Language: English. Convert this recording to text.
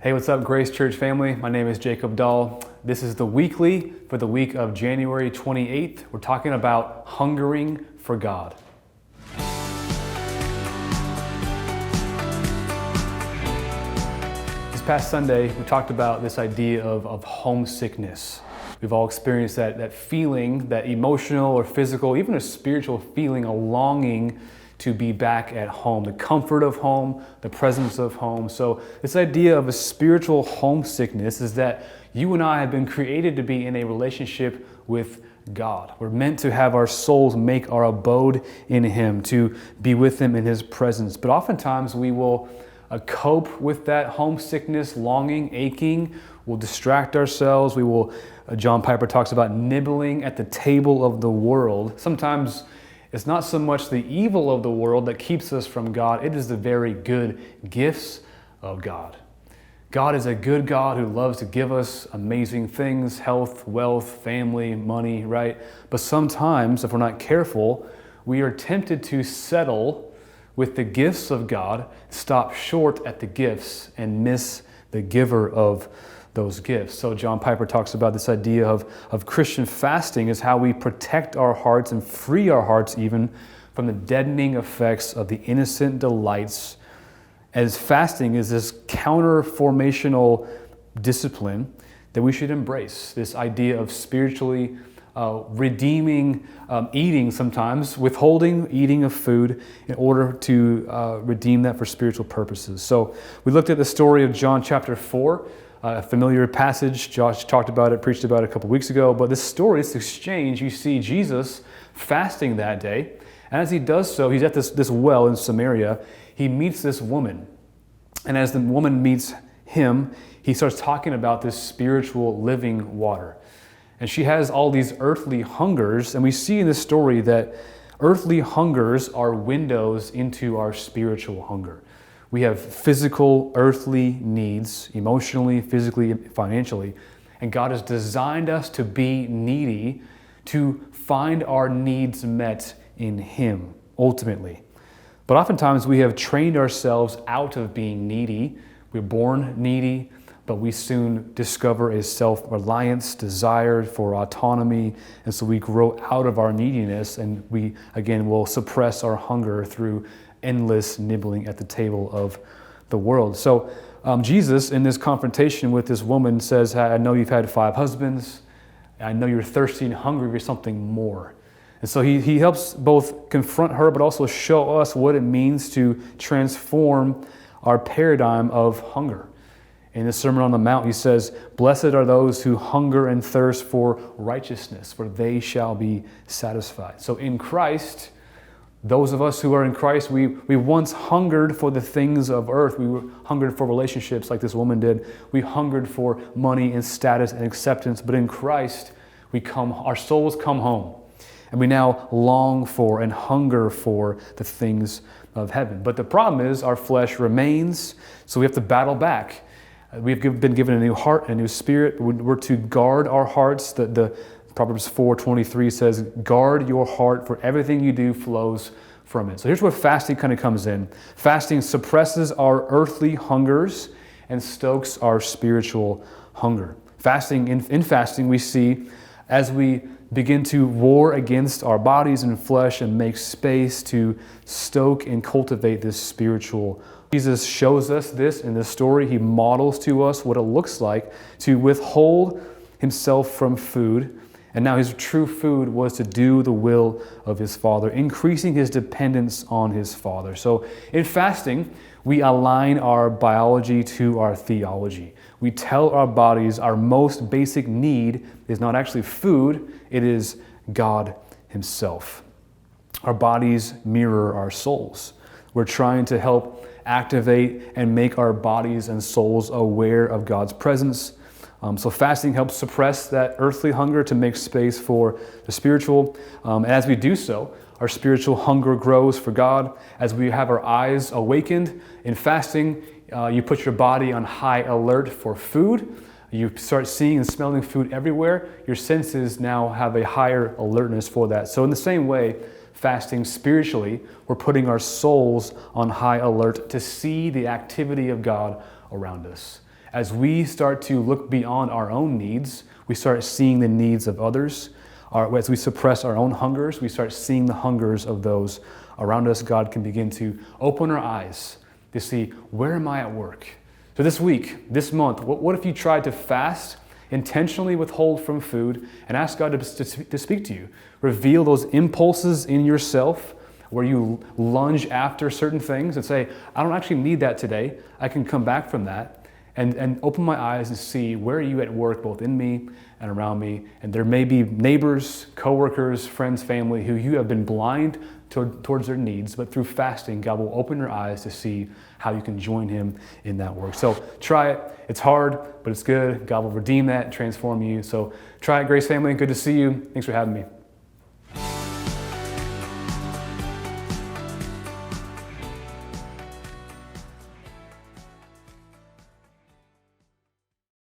Hey, what's up, Grace Church family? My name is Jacob Dahl. This is the weekly for the week of January 28th. We're talking about hungering for God. This past Sunday, we talked about this idea of homesickness. We've all experienced that feeling, that emotional or physical, even a spiritual feeling, a longing to be back at home, the comfort of home, the presence of home. So this idea of a spiritual homesickness is that you and I have been created to be in a relationship with God. We're meant to have our souls make our abode in Him, to be with Him in His presence. But oftentimes we will cope with that homesickness, longing, aching. We'll distract ourselves. We will, John Piper talks about nibbling at the table of the world. Sometimes it's not so much the evil of the world that keeps us from God. It is the very good gifts of God. God is a good God who loves to give us amazing things, health, wealth, family, money, right? But sometimes, if we're not careful, we are tempted to settle with the gifts of God, stop short at the gifts, and miss the giver of those gifts. So John Piper talks about this idea of Christian fasting is how we protect our hearts and free our hearts even from the deadening effects of the innocent delights, as fasting is this counter-formational discipline that we should embrace, this idea of spiritually redeeming eating sometimes, withholding eating of food in order to redeem that for spiritual purposes. So we looked at the story of John chapter 4, a familiar passage. Josh talked about it, preached about it a couple weeks ago. But this story, this exchange, you see Jesus fasting that day. And as he does so, he's at this well in Samaria. He meets this woman. And as the woman meets him, he starts talking about this spiritual living water. And she has all these earthly hungers. And we see in this story that earthly hungers are windows into our spiritual hunger. We have physical, earthly needs, emotionally, physically, financially. And God has designed us to be needy, to find our needs met in Him, ultimately. But oftentimes we have trained ourselves out of being needy. We're born needy, but we soon discover a self-reliance, desire for autonomy, and so we grow out of our neediness, and we, again, will suppress our hunger through endless nibbling at the table of the world. So Jesus, in this confrontation with this woman, says, I know you've had 5 husbands. I know you're thirsty and hungry for something more. And so he helps both confront her, but also show us what it means to transform our paradigm of hunger. In the Sermon on the Mount, he says, "Blessed are those who hunger and thirst for righteousness, for they shall be satisfied." So in Christ, those of us who are in Christ, we once hungered for the things of earth. We were hungered for relationships like this woman did. We hungered for money and status and acceptance. But in Christ, our souls come home. And we now long for and hunger for the things of heaven. But the problem is our flesh remains, so we have to battle back. We've been given a new heart, a new spirit. We're to guard our hearts. The Proverbs 4:23 says, "Guard your heart, for everything you do flows from it." So here's where fasting kind of comes in. Fasting suppresses our earthly hungers and stokes our spiritual hunger. In fasting, we see as we begin to war against our bodies and flesh and make space to stoke and cultivate this spiritual. Jesus shows us this in this story. He models to us what it looks like to withhold himself from food. And now his true food was to do the will of his Father, increasing his dependence on his Father. So in fasting, we align our biology to our theology. We tell our bodies our most basic need is not actually food, it is God himself. Our bodies mirror our souls. We're trying to help activate and make our bodies and souls aware of God's presence. So fasting helps suppress that earthly hunger to make space for the spiritual. And as we do so, our spiritual hunger grows for God. As we have our eyes awakened in fasting, you put your body on high alert for food. You start seeing and smelling food everywhere. Your senses now have a higher alertness for that. So in the same way, fasting spiritually, we're putting our souls on high alert to see the activity of God around us. As we start to look beyond our own needs, we start seeing the needs of others. As we suppress our own hungers, we start seeing the hungers of those around us. God can begin to open our eyes to see, where am I at work? So this week, this month, what if you tried to fast, intentionally withhold from food, and ask God to speak to you? Reveal those impulses in yourself where you lunge after certain things and say, I don't actually need that today. I can come back from that. And open my eyes and see, where are you at work, both in me and around me? And there may be neighbors, coworkers, friends, family who you have been blind towards their needs, but through fasting, God will open your eyes to see how you can join Him in that work. So try it. It's hard, but it's good. God will redeem that, transform you. So try it, Grace family. Good to see you. Thanks for having me.